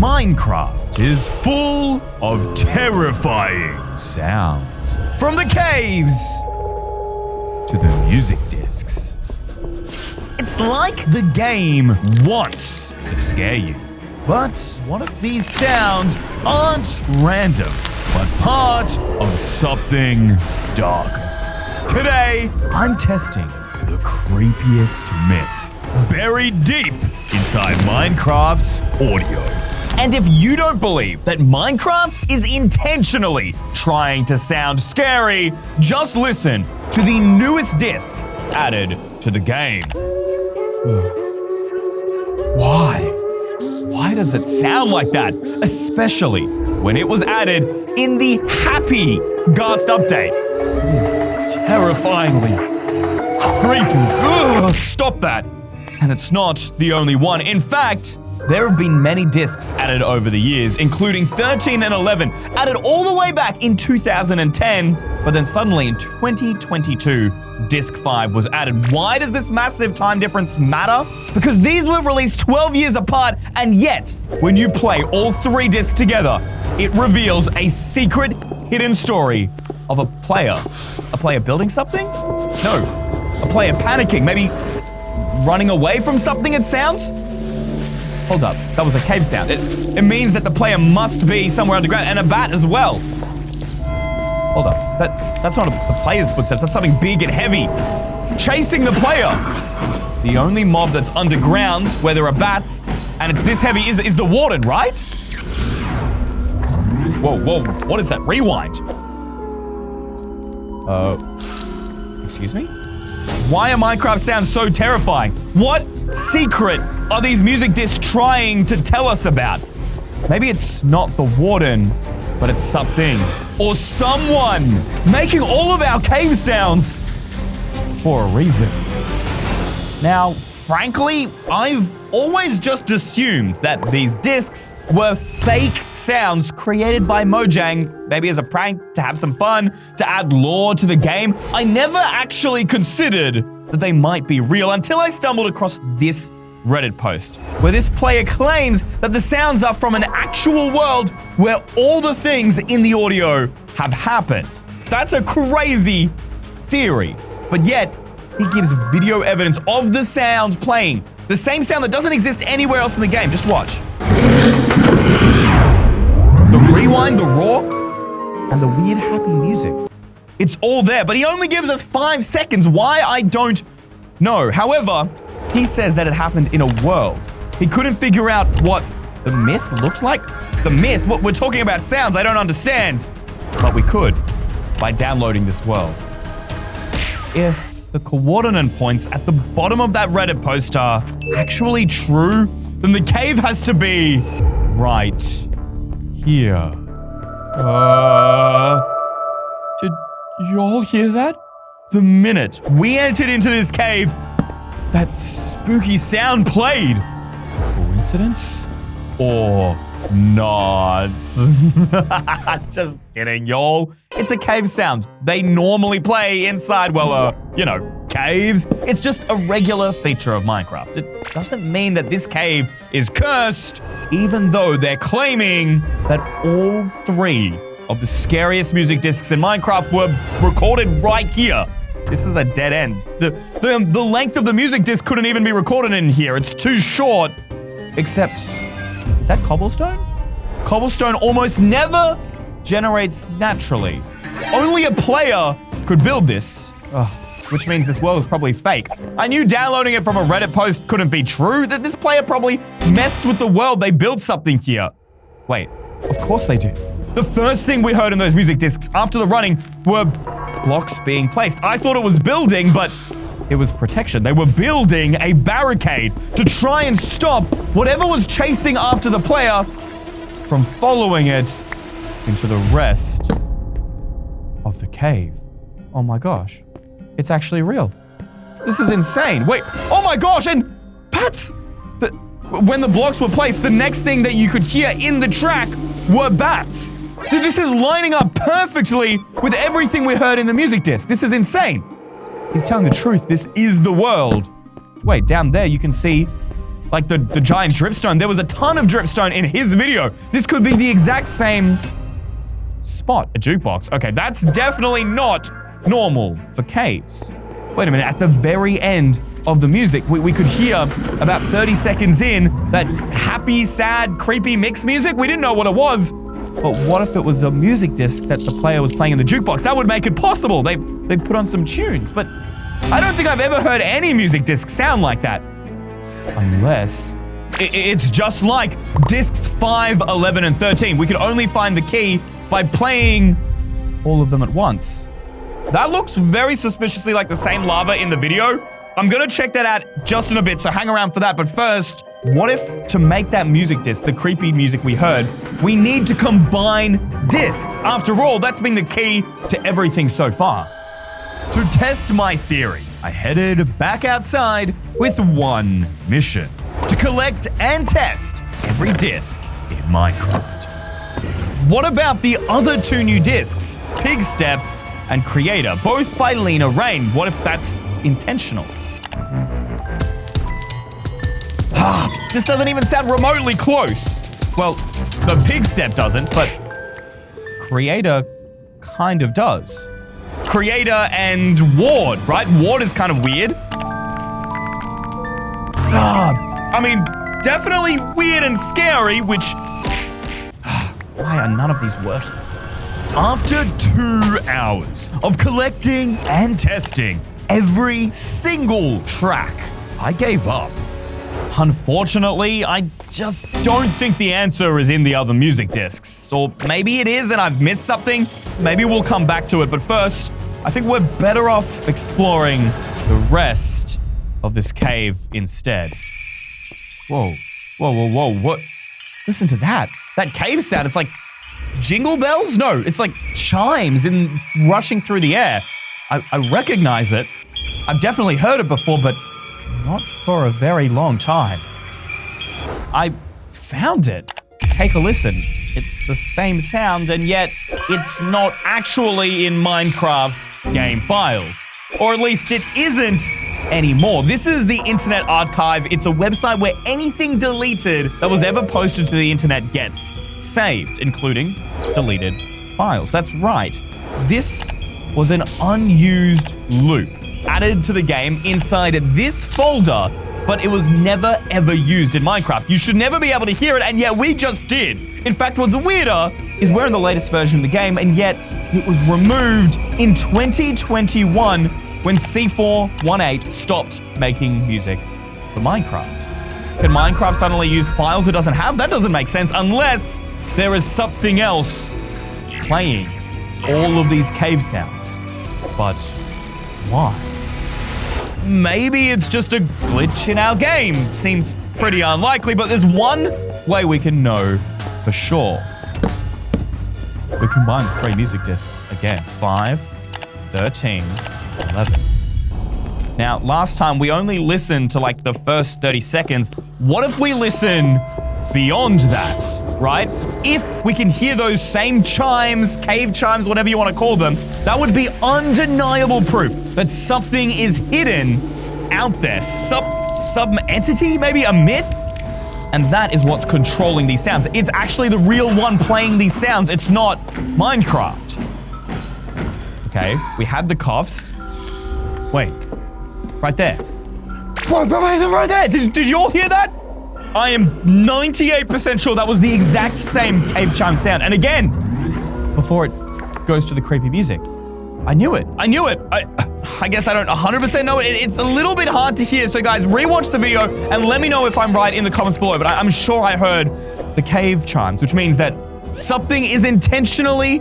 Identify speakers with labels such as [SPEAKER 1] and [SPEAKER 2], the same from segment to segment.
[SPEAKER 1] Minecraft is full of terrifying sounds. From the caves to the music discs. It's like the game wants to scare you. But one of these sounds aren't random, but part of something darker. Today, I'm testing the creepiest myths buried deep inside Minecraft's audio. And if you don't believe that Minecraft is intentionally trying to sound scary, just listen to the newest disc added to the game. Why does it sound like that? Especially when it was added in the Happy Ghast update. It is terrifyingly creepy. Ugh, stop that. And it's not the only one. In fact, there have been many discs added over the years, including 13 and 11, added all the way back in 2010, but then suddenly in 2022, Disc 5 was added. Why does this massive time difference matter? Because these were released 12 years apart, and yet, when you play all three discs together, it reveals a secret hidden story of a player. A player building something? No, a player panicking, maybe running away from something, it sounds? Hold up, that was a cave sound. It means that the player must be somewhere underground, and a bat as well. Hold up, that's not the player's footsteps, that's something big and heavy. Chasing the player. The only mob that's underground where there are bats, and it's this heavy, is the warden, right? Whoa, what is that? Rewind. Excuse me? Why are Minecraft sounds so terrifying? What secret are these music discs trying to tell us about? Maybe it's not the warden, but it's something or someone making all of our cave sounds for a reason. Now, frankly, I've always just assumed that these discs were fake sounds created by Mojang, maybe as a prank, to have some fun, to add lore to the game. I never actually considered that they might be real until I stumbled across this Reddit post, where this player claims that the sounds are from an actual world where all the things in the audio have happened. That's a crazy theory, but yet he gives video evidence of the sound playing. The same sound that doesn't exist anywhere else in the game. Just watch. The rewind, the roar, and the weird happy music. It's all there, but he only gives us 5 seconds. Why? I don't know. However, he says that it happened in a world. He couldn't figure out what the myth looks like. The myth? What we're talking about sounds I don't understand. But we could by downloading this world. If the coordinate points at the bottom of that Reddit post are actually true, then the cave has to be right here. Did you all hear that? The minute we entered into this cave, that spooky sound played. Coincidence? Or not? Just kidding, y'all. It's a cave sound. They normally play inside, caves. It's just a regular feature of Minecraft. It doesn't mean that this cave is cursed, even though they're claiming that all 3 of the scariest music discs in Minecraft were recorded right here. This is a dead end. The length of the music disc couldn't even be recorded in here. It's too short. Except, is that cobblestone? Cobblestone almost never generates naturally. Only a player could build this. Which means this world is probably fake. I knew downloading it from a Reddit post couldn't be true, that this player probably messed with the world. They built something here. Wait, of course they did. The first thing we heard in those music discs after the running were blocks being placed. I thought it was building, but it was protection. They were building a barricade to try and stop whatever was chasing after the player from following it into the rest of the cave. Oh my gosh. It's actually real. This is insane. Wait, oh my gosh, and bats! When the blocks were placed, the next thing that you could hear in the track were bats. This is lining up perfectly with everything we heard in the music disc. This is insane. He's telling the truth. This is the world. Wait, down there you can see like the giant dripstone. There was a ton of dripstone in his video. This could be the exact same spot, a jukebox. Okay, that's definitely not normal for caves. Wait a minute, at the very end of the music, we could hear about 30 seconds in that happy, sad, creepy mix music. We didn't know what it was. But what if it was a music disc that the player was playing in the jukebox? That would make it possible. They put on some tunes, but I don't think I've ever heard any music disc sound like that. Unless it's just like discs 5, 11, and 13. We could only find the key by playing all of them at once. That looks very suspiciously like the same lava in the video. I'm gonna check that out just in a bit, so hang around for that. But first, what if to make that music disc, the creepy music we heard, we need to combine discs? After all, that's been the key to everything so far. To test my theory, I headed back outside with one mission: to collect and test every disc in Minecraft. What about the other two new discs, Pig Step and Creator, both by Lena Rain? What if that's intentional? This doesn't even sound remotely close. Well, the Pig Step doesn't, but Creator kind of does. Creator and Ward, right? Ward is kind of weird. I mean, definitely weird and scary, which... Why are none of these working? After 2 hours of collecting and testing every single track, I gave up. Unfortunately, I just don't think the answer is in the other music discs. Or maybe it is and I've missed something. Maybe we'll come back to it. But first, I think we're better off exploring the rest of this cave instead. Whoa, whoa, whoa, whoa, what? Listen to that. That cave sound, it's like jingle bells? No, it's like chimes rushing through the air. I recognize it. I've definitely heard it before, but not for a very long time. I found it. Take a listen. It's the same sound, and yet it's not actually in Minecraft's game files. Or at least it isn't anymore. This is the Internet Archive. It's a website where anything deleted that was ever posted to the internet gets saved, including deleted files. That's right. This was an unused loop added to the game inside this folder, but it was never ever used in Minecraft. You should never be able to hear it, and yet we just did. In fact, what's weirder is we're in the latest version of the game, and yet it was removed in 2021 when C418 stopped making music for Minecraft. Can Minecraft suddenly use files it doesn't have? That doesn't make sense unless there is something else playing all of these cave sounds. But why? Maybe it's just a glitch in our game. Seems pretty unlikely, but there's one way we can know for sure. We combine the 3 music discs again. 5, 13, 11. Now, last time we only listened to like the first 30 seconds. What if we listen beyond that, right? If we can hear those same chimes, cave chimes, whatever you want to call them, that would be undeniable proof that something is hidden out there. Some entity, maybe a myth? And that is what's controlling these sounds. It's actually the real one playing these sounds. It's not Minecraft. Okay, we had the coughs. Wait, right there. Right there. Did you all hear that? I am 98% sure that was the exact same cave chime sound. And again, before it goes to the creepy music. I knew it. I guess I don't 100% know it. It's a little bit hard to hear. So guys, rewatch the video and let me know if I'm right in the comments below. But I'm sure I heard the cave chimes, which means that something is intentionally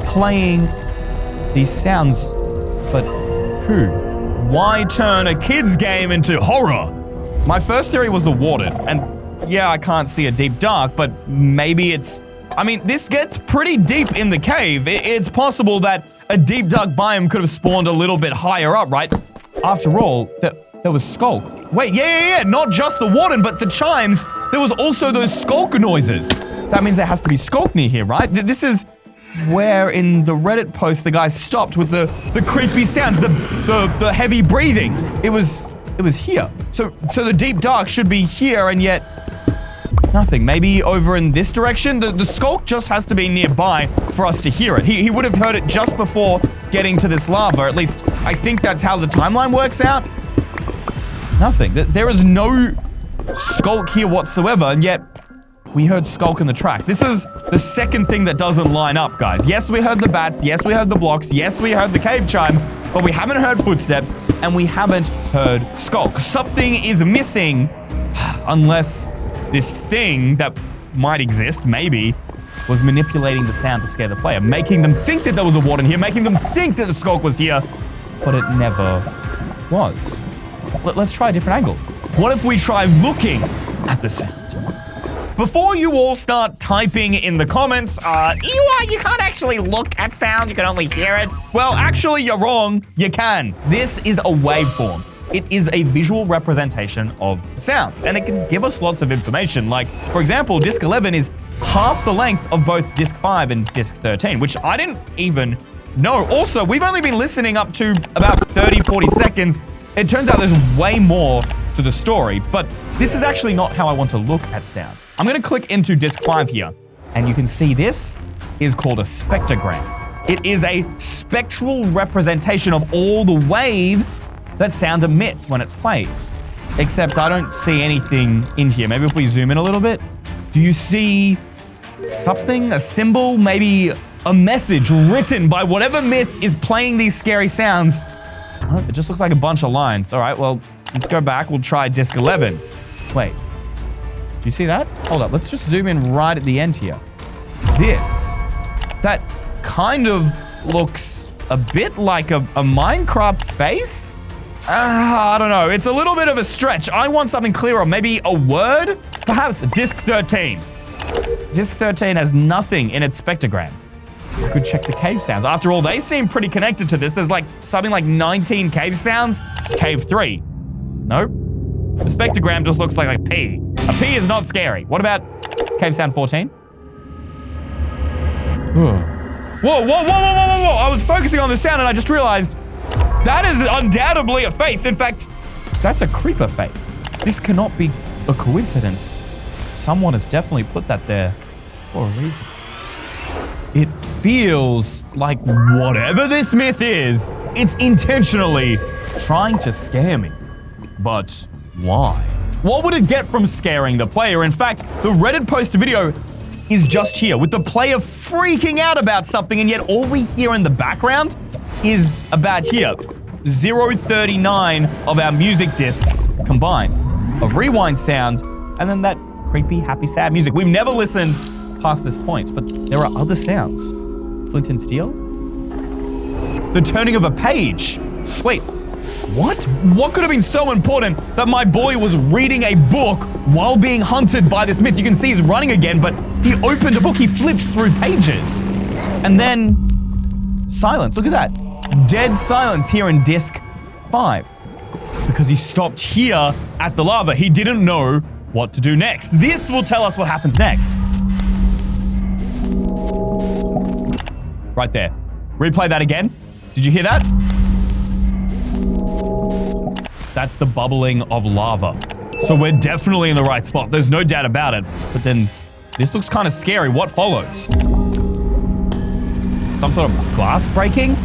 [SPEAKER 1] playing these sounds. But who? Why turn a kid's game into horror? My first theory was the warden, and yeah, I can't see a deep dark, but maybe it's... I mean, this gets pretty deep in the cave. It's possible that a deep dark biome could have spawned a little bit higher up, right? After all, there was Skulk. Wait, yeah, not just the warden, but the chimes. There was also those Skulk noises. That means there has to be Skulk near here, right? This is where in the Reddit post the guy stopped with the creepy sounds, the heavy breathing. It was it was here. So the deep dark should be here, and yet nothing. Maybe over in this direction? The skulk just has to be nearby for us to hear it. He would have heard it just before getting to this lava. At least, I think that's how the timeline works out. Nothing. There is no skulk here whatsoever, and yet we heard skulk in the track. This is the second thing that doesn't line up, guys. Yes, we heard the bats. Yes, we heard the blocks. Yes, we heard the cave chimes, but we haven't heard footsteps, and we haven't heard skulk. Something is missing, unless this thing that might exist, maybe, was manipulating the sound to scare the player, making them think that there was a warden here, making them think that the skulk was here, but it never was. Let's try a different angle. What if we try looking at the sound? Before you all start typing in the comments, you can't actually look at sound, you can only hear it. Well, actually, you're wrong. You can. This is a waveform. It is a visual representation of sound, and it can give us lots of information. Like, for example, disc 11 is half the length of both disc 5 and disc 13, which I didn't even know. Also, we've only been listening up to about 30, 40 seconds. It turns out there's way more to the story, but this is actually not how I want to look at sound. I'm gonna click into disc 5 here, and you can see this is called a spectrogram. It is a spectral representation of all the waves that sound emits when it plays. Except I don't see anything in here. Maybe if we zoom in a little bit. Do you see something, a symbol, maybe a message written by whatever myth is playing these scary sounds? Oh, it just looks like a bunch of lines. All right, well, let's go back. We'll try disc 11. Wait, do you see that? Hold up, let's just zoom in right at the end here. That kind of looks a bit like a Minecraft face? I don't know. It's a little bit of a stretch. I want something clearer. Maybe a word? Perhaps disc 13. Disc 13 has nothing in its spectrogram. You could check the cave sounds. After all, they seem pretty connected to this. There's like something like 19 cave sounds. Cave 3. Nope. The spectrogram just looks like a P. A P is not scary. What about cave sound 14? Whoa, whoa, whoa, whoa, whoa, whoa, whoa. I was focusing on the sound and I just realized that is undoubtedly a face. In fact, that's a creeper face. This cannot be a coincidence. Someone has definitely put that there for a reason. It feels like whatever this myth is, it's intentionally trying to scare me. But why? What would it get from scaring the player? In fact, the Reddit post video is just here with the player freaking out about something, and yet all we hear in the background is about here. 039 of our music discs combined. A rewind sound, and then that creepy, happy, sad music. We've never listened past this point, but there are other sounds. Flint and steel? The turning of a page. Wait, what? What could have been so important that my boy was reading a book while being hunted by this myth? You can see he's running again, but he opened a book, he flipped through pages. And then silence, look at that. Dead silence here in disc 5. Because he stopped here at the lava. He didn't know what to do next. This will tell us what happens next. Right there. Replay that again. Did you hear that? That's the bubbling of lava. So we're definitely in the right spot. There's no doubt about it. But then this looks kind of scary. What follows? Some sort of glass breaking?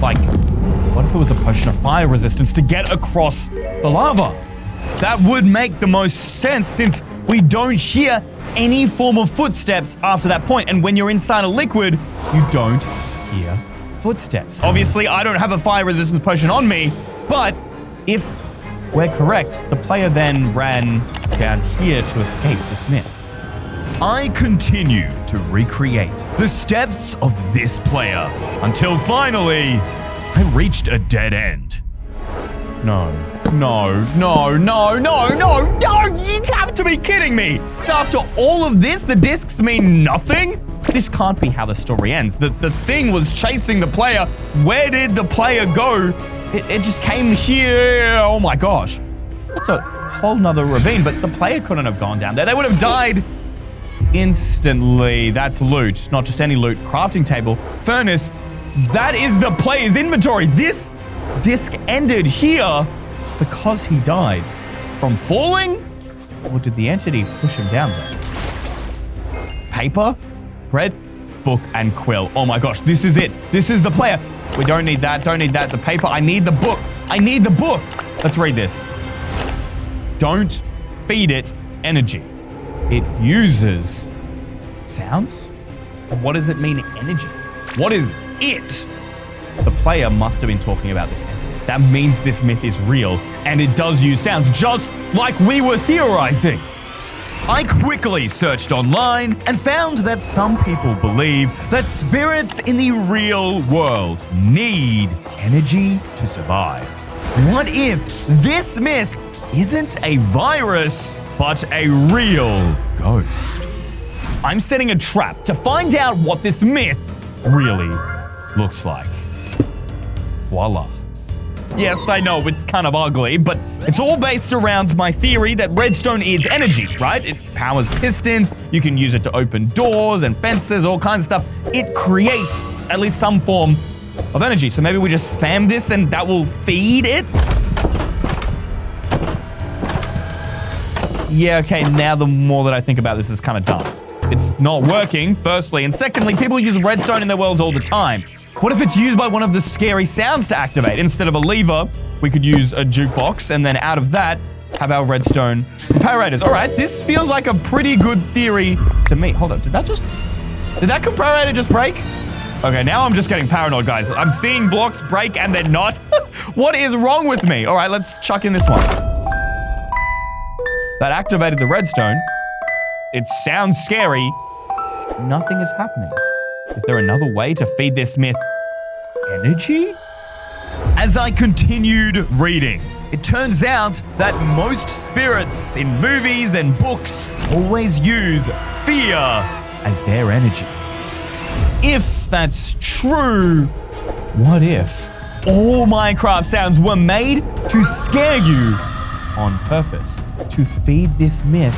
[SPEAKER 1] Like, what if it was a potion of fire resistance to get across the lava? That would make the most sense since we don't hear any form of footsteps after that point. And when you're inside a liquid, you don't hear footsteps. Obviously, I don't have a fire resistance potion on me, but if we're correct, the player then ran down here to escape this myth. I continue to recreate the steps of this player until finally I reached a dead end. No, no, no, no, no, no, no, you have to be kidding me. After all of this, the discs mean nothing? This can't be how the story ends. The thing was chasing the player. Where did the player go? It just came here. Oh my gosh. That's a whole nother ravine, but the player couldn't have gone down there. They would have died instantly. That's loot, not just any loot. Crafting table, furnace. That is the player's inventory. This disc ended here, because he died from falling? Or did the entity push him down there? Paper, bread, book, and quill. Oh my gosh, this is it. This is the player. We don't need that, the paper. I need the book. I need the book. Let's read this. Don't feed it energy. It uses sounds? What does it mean, energy? What is it? The player must have been talking about this entity. That means this myth is real, and it does use sounds, just like we were theorizing. I quickly searched online and found that some people believe that spirits in the real world need energy to survive. What if this myth isn't a virus, but a real ghost? I'm setting a trap to find out what this myth really looks like. Voila. Yes, I know, it's kind of ugly, but it's all based around my theory that redstone is energy, right? It powers pistons, you can use it to open doors and fences, all kinds of stuff. It creates at least some form of energy, so maybe we just spam this and that will feed it? Yeah, okay, now the more that I think about this, it's kind of dumb. It's not working, firstly, and secondly, people use redstone in their worlds all the time. What if it's used by one of the scary sounds to activate? Instead of a lever, we could use a jukebox, and then out of that, have our redstone comparators. All right, this feels like a pretty good theory to me. Hold on, did that comparator just break? Okay, now I'm just getting paranoid, guys. I'm seeing blocks break and they're not. What is wrong with me? All right, let's chuck in this one. That activated the redstone. It sounds scary. Nothing is happening. Is there another way to feed this myth energy? As I continued reading, it turns out that most spirits in movies and books always use fear as their energy. If that's true, what if all Minecraft sounds were made to scare you on purpose, to feed this myth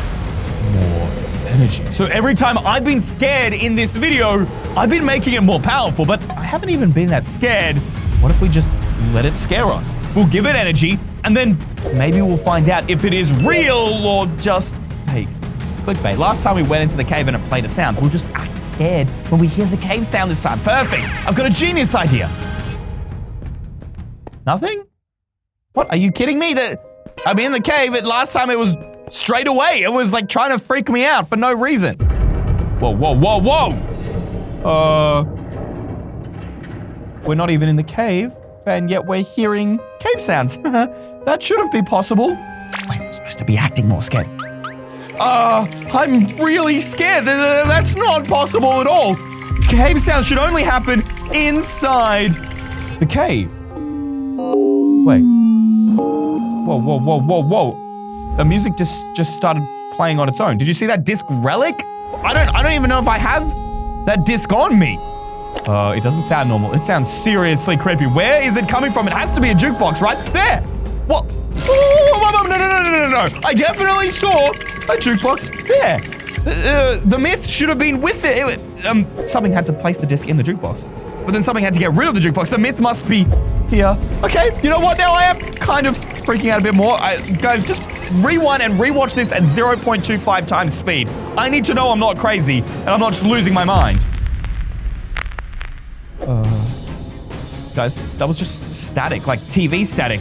[SPEAKER 1] more energy? So every time I've been scared in this video, I've been making it more powerful, but I haven't even been that scared. What if we just let it scare us? We'll give it energy, and then maybe we'll find out if it is real or just fake. Clickbait. Last time we went into the cave and it played a sound, we'll just act scared when we hear the cave sound this time. Perfect. I've got a genius idea. Nothing? What? Are you kidding me? I'm in the cave. Last time it was straight away. It was like trying to freak me out for no reason. Whoa, whoa, whoa, whoa. We're not even in the cave, and yet we're hearing cave sounds. That shouldn't be possible. Wait, I'm supposed to be acting more scared. I'm really scared. That's not possible at all. Cave sounds should only happen inside the cave. Wait. Whoa, whoa, whoa, whoa, whoa. The music just started playing on its own. Did you see that disc relic? I don't even know if I have that disc on me. It doesn't sound normal. It sounds seriously creepy. Where is it coming from? It has to be a jukebox, right? There! What? Oh, no. I definitely saw a jukebox there. The myth should have been with it. Something had to place the disc in the jukebox. But then something had to get rid of the jukebox. The myth must be here. Okay, you know what? Now I am kind of freaking out a bit more. Guys, just rewind and rewatch this at 0.25 times speed. I need to know I'm not crazy and I'm not just losing my mind. Guys, that was just static, like TV static.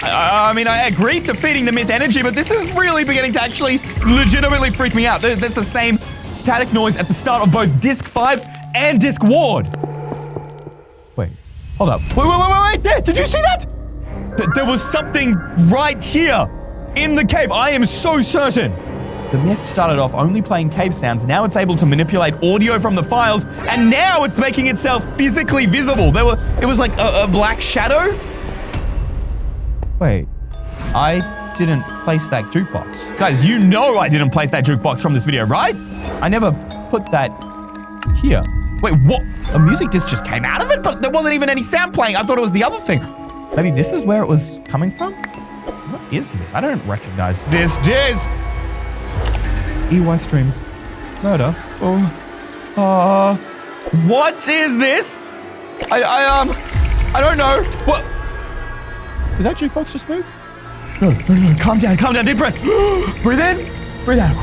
[SPEAKER 1] I mean, I agreed to feeding the myth energy, but this is really beginning to actually legitimately freak me out. There's the same static noise at the start of both Disc 5 and Disc Ward. Wait, hold up. Wait, there, did you see that? There was something right here in the cave. I am so certain. The myth started off only playing cave sounds. Now it's able to manipulate audio from the files, and now it's making itself physically visible. It was like a black shadow. Wait, I didn't place that jukebox. Guys, you know I didn't place that jukebox from this video, right? I never put that here. Wait, what? A music disc just came out of it, but there wasn't even any sound playing. I thought it was the other thing. Maybe this is where it was coming from? What is this? I don't recognize this disc. Eystreem's murder. What is this? I don't know. What? Did that jukebox just move? No. Calm down. Deep breath. Breathe in. Breathe out.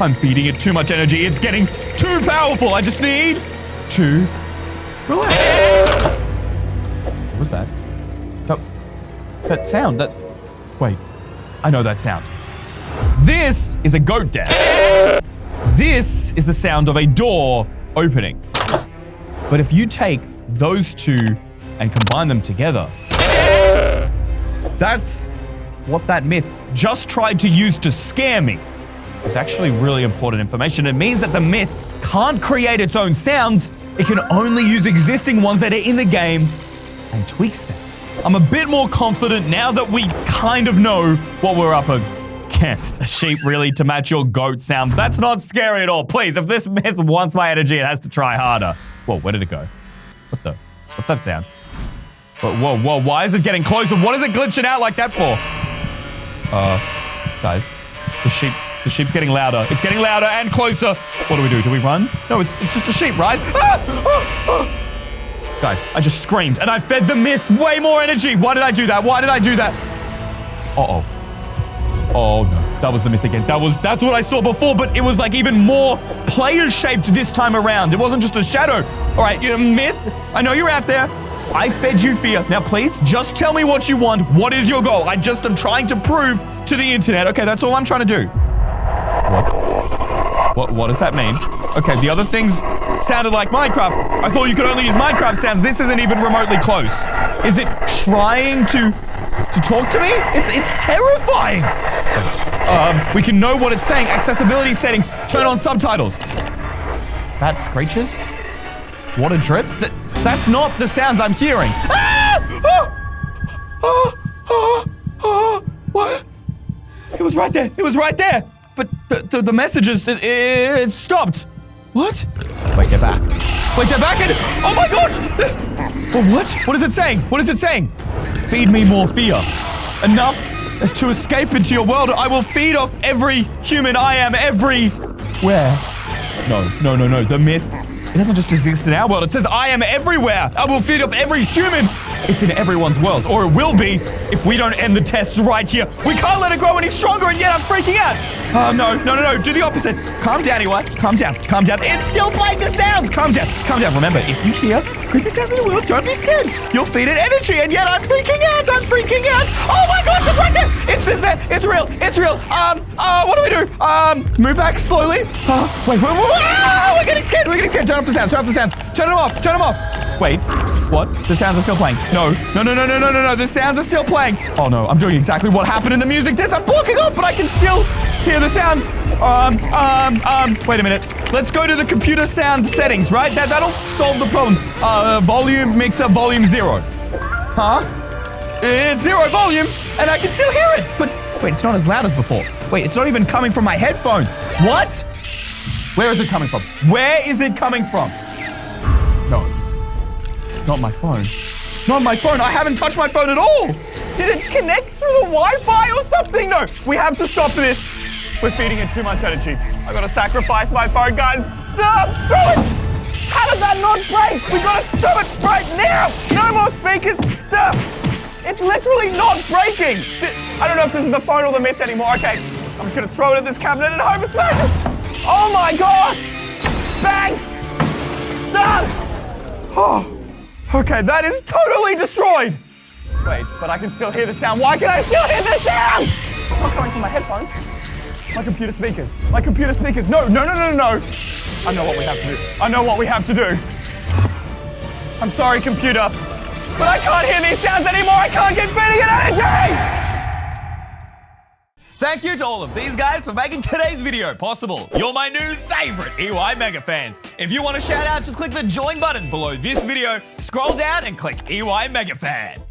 [SPEAKER 1] I'm feeding it too much energy. It's getting too powerful. I just need to relax. What was that? That sound. Wait. I know that sound. This is a goat death. This is the sound of a door opening. But if you take those two and combine them together, that's what that myth just tried to use to scare me. It's actually really important information. It means that the myth can't create its own sounds. It can only use existing ones that are in the game and tweaks them. I'm a bit more confident now that we kind of know what we're up against. A sheep really to match your goat sound. That's not scary at all. Please, if this myth wants my energy, it has to try harder. Whoa, where did it go? What's that sound? Whoa, why is it getting closer? What is it glitching out like that for? Guys, the sheep's getting louder. It's getting louder and closer. What do we do? Do we run? No, it's just a sheep, right? Guys, I just screamed and I fed the myth way more energy. Why did I do that? Uh-oh. Oh no, that was the myth again. That's what I saw before, but it was like even more player-shaped this time around. It wasn't just a shadow. All right, myth, I know you're out there. I fed you fear. Now please, just tell me what you want. What is your goal? I just am trying to prove to the internet. Okay, that's all I'm trying to do. What does that mean? Okay, the other things sounded like Minecraft. I thought you could only use Minecraft sounds. This isn't even remotely close. Is it trying to talk to me? It's terrifying. We can know what it's saying. Accessibility settings. Turn on subtitles. That screeches? Water drips? That's not the sounds I'm hearing. What? It was right there. But the messages, it stopped. What? Wait, they're back. And oh my gosh! What is it saying? Feed me more fear. Enough as to escape into your world. I will feed off every human. I am everywhere. No. The myth, it doesn't just exist in our world. It says I am everywhere. I will feed off every human. It's in everyone's world, or it will be if we don't end the test right here. We can't let it grow any stronger, and yet I'm freaking out. No. Do the opposite. Calm down, Eli. Calm down. It's still playing the sounds. Calm down. Remember, if you hear creepy sounds in the world, don't be scared. You'll feed it energy, and yet I'm freaking out. Oh my gosh, it's right there. It's there. It's real. What do we do? Move back slowly. Wait. We're getting scared. Turn off the sounds. Turn them off. Wait. What? The sounds are still playing. No. The sounds are still playing. Oh no, I'm doing exactly what happened in the music test. I'm blocking off, but I can still hear the sounds. Wait a minute. Let's go to the computer sound settings, right? That'll solve the problem. Volume mixer, volume 0. Huh? It's 0 volume, and I can still hear it. But wait, it's not as loud as before. Wait, it's not even coming from my headphones. What? Where is it coming from? No. Not my phone. I haven't touched my phone at all. Did it connect through the Wi-Fi or something? No, we have to stop this. We're feeding it too much energy. I gotta sacrifice my phone, guys. Throw it! How did that not break? We gotta stop it right now! No more speakers! It's literally not breaking! I don't know if this is the phone or the myth anymore. Okay, I'm just gonna throw it at this cabinet and hope it smashes! Oh my gosh! Bang! Done! Oh. Okay, that is totally destroyed! Wait, but I can still hear the sound. Why can I still hear the sound? It's not coming from my headphones. My computer speakers. No. I know what we have to do. I'm sorry, computer. But I can't hear these sounds anymore. I can't keep feeding it energy! Thank you to all of these guys for making today's video possible. You're my new favorite EY Mega fans. If you want a shout out, just click the join button below this video, scroll down and click EY Mega Fan.